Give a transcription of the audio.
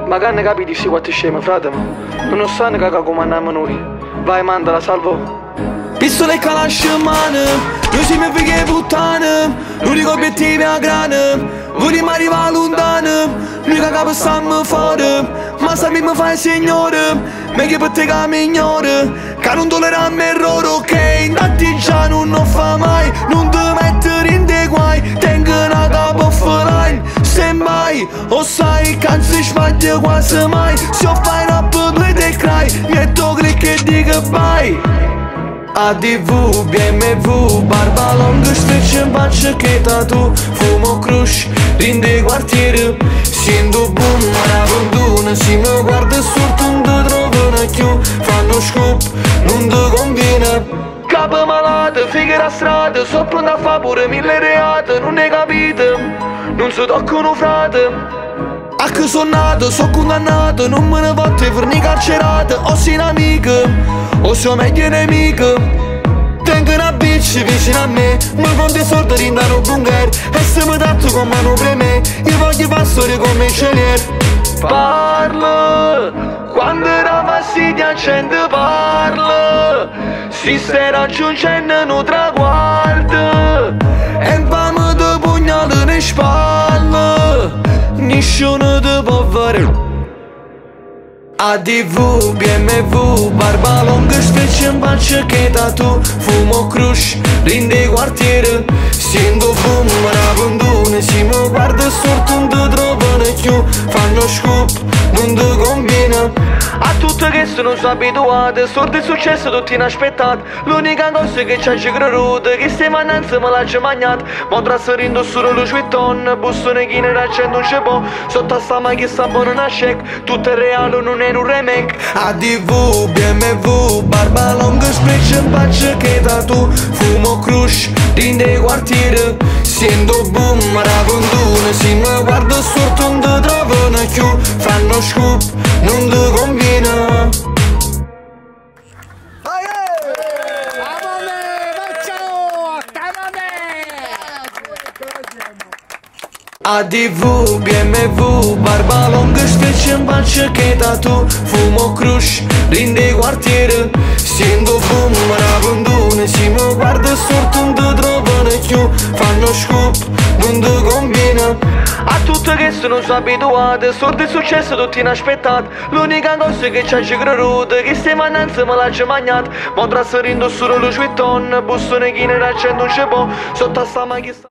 Ma che ne capiti sti quattro scemi, frate? Non sanno che comandiamo noi. Vai, mandala, salvo. Pistole e calash in mano, noi siamo fighe puttane, l'unico obiettivo è a grana, vogliamo arrivare lontano, noi che capo stiamo fuori, ma sappiamo fare il signore, meglio per te che mi ignori, che non tolleriamo errore, ok, l'artigiano non fa mai, non ti mettere in dei guai, tengo una capo offline, semmai, o sai, che non si sbaglia quasi mai, se ho fai una pubblia e cry, metto click e dico bye. ADV, BMW, barba lunga, streccia in faccia che tatu, fumo crush, rinde quartiere, sento boom, una fortuna, si mi guarda sotto non ti trovano più, fanno scoop, non ti conviene. Capo malato, fighe da strada, so pronto a fare pure 1000 reati, non ne capite, non si toccano frate. A che sono nato, sono condannato, non me ne fate per ni carcerate, o sei un'amica, o sei meglio nemica. Tengo una bitch vicino a me, ma con dei soldi rindano bunker, e se mi datto con mano preme, io voglio passare come celier. Parla, quando era fastidio accende parla, si stai raggiungendo un traguardo, e fame di pugnale ne spalle. Nessuno ti può fare. ADV, BMW, barba lunga, streccia in faccia che tatu, fumo crush, rinde quartiere, sento boom, una condone, si mi guarda sotto non ti trovano più, fanno scoop, non ti conviene. A tutte che sono abituate, sorte è successo tutti inaspettati, l'unica cosa che ci ha creduto, che stai mananza me l'ha già mangiata, mo trasferendo solo lo Vuitton, busto ne chine d'accendo un cepò, sotto a sta macchina sta buona una check, tutto è reale non è un remake. ADV, BMW, barba lunga, spreccia in faccia che tatu, fumo crush, rinde quartiere, sento boom, una condone, si mi guarda sotto non ti trovano più, fanno scoop, non ti conviene. ADV, BMW, barba lunga, streccia in faccia che tatu, fumo crush, rinde quartiere, sento boom, una condone, si mi guarda sotto non ti trovano più, fanno scoop, non ti conviene. A tutte che sono abituate, sorte è successo tutti inaspettati, l'unica cosa che ci ha creduto, che stai mananza me l'ha già mangiata, mo trasferendo solo lo Vuitton, busto ne chine d'accendo un cepò, sotto a sta macchina.